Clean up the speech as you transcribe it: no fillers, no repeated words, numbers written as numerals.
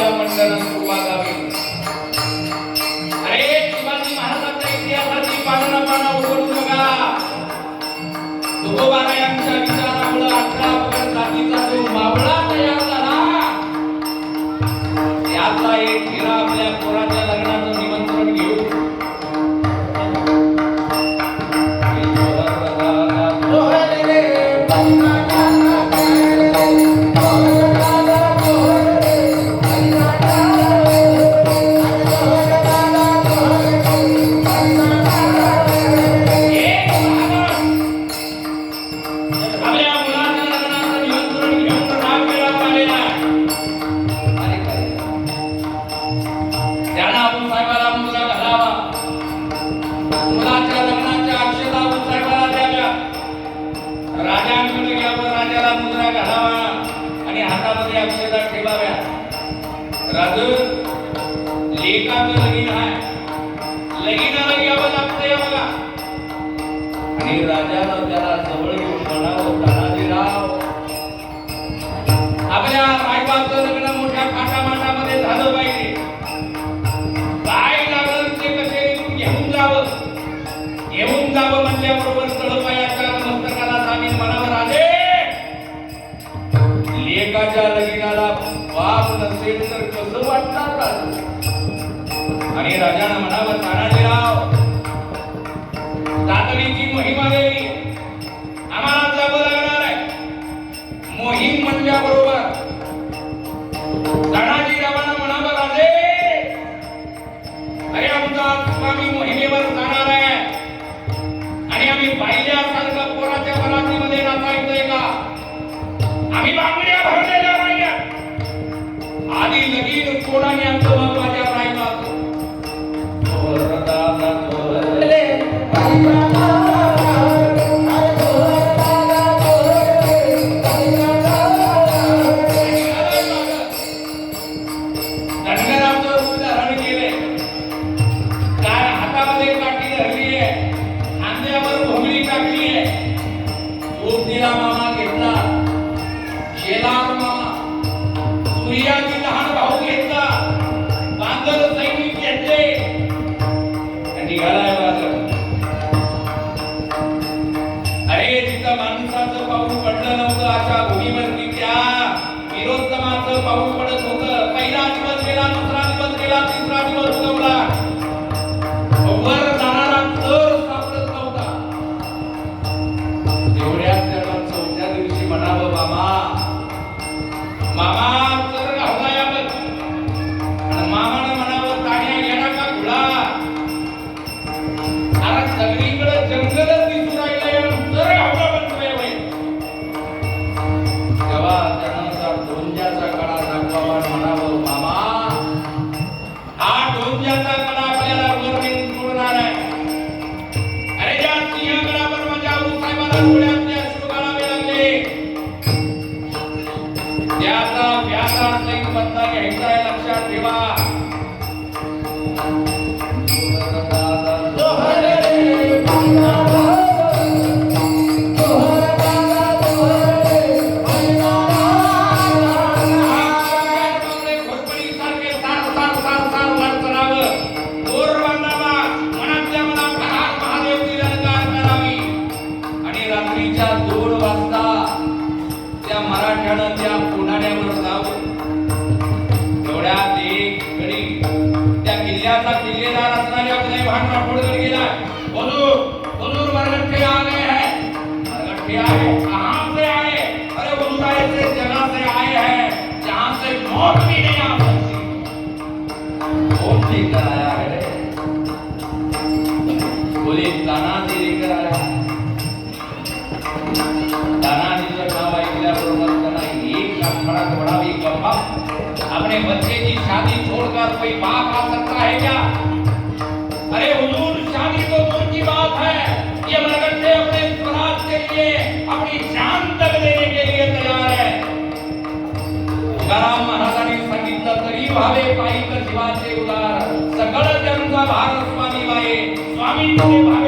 माझ्या मंडळात कृपा गावी. अरे शिवाजी महाराजांच्या इतिहासाची पाना उघडून बघा. तुकोबारायांच्या विचारामुळे 18 पगड जातीचा जो मावळा तयार झाला, त्याचा एक हिरा आपल्या पोराच्या लग्नाचं निमंत्रण घेऊ. आणि राजानं म्हणावं, तानाजीराव तातडीची मोहीम आलेली, आम्हाला जावं लागणार आहे. मोहीम म्हणल्याबरोबर तानाजीरावांना म्हणावं, राजे अरे आमचा स्वामी मोहिमेवर जाणार आहे आणि आम्ही पाहिल्यासारखं पोराच्या बरातीमध्ये नाचायचंय का? आम्ही बांगड्या भरलेल्या नाहीये. आधी लगीन कोणाने आमचं महत्वाच्या राहिलं पाऊस पडत होतं. पहिला दिवस गेला, दुसरा दिवस गेला, तिसरा दिवस उगवला. वर जाणारा तर सापडत नव्हता. एवढ्यात त्याला चौथ्या दिवशी म्हणावं, मामा तर घावला यावं. आणि मामानं म्हणावं, ताण्या येणार का घोडा? आता सगळीकडे जंगलच दिसू राहिलंय, तर घावला बनतोय वय. तेव्हा त्यानं ढोंग्याचा कडा दाखवावा, म्हणावं, मामा हा ढोंग्याचा कडा आपल्याला वर नेऊन सोडणार आहे. अरे या सिंहगडावर माझ्या आऊसाहेबाला डोळ्यातले अश्रू गळावे लागले. त्याचा व्यासा सैन बदला घ्यायचा आहे, लक्षात ठेवा. अपने बच्चे की शादी छोड़कर कोई बाप आ सकता है क्या? अरे हुजूर, शादी तो दूर की बात है, ये मरकट्टे अपने स्वराज के लिए अपनी जान तक देने के लिए तैयार है. तुकाराम महाराजांनी सांगितलं, तरी भावे पायी जीवाचे उदार, सकळ जन्म भारत स्वामी वाये, स्वामी भावे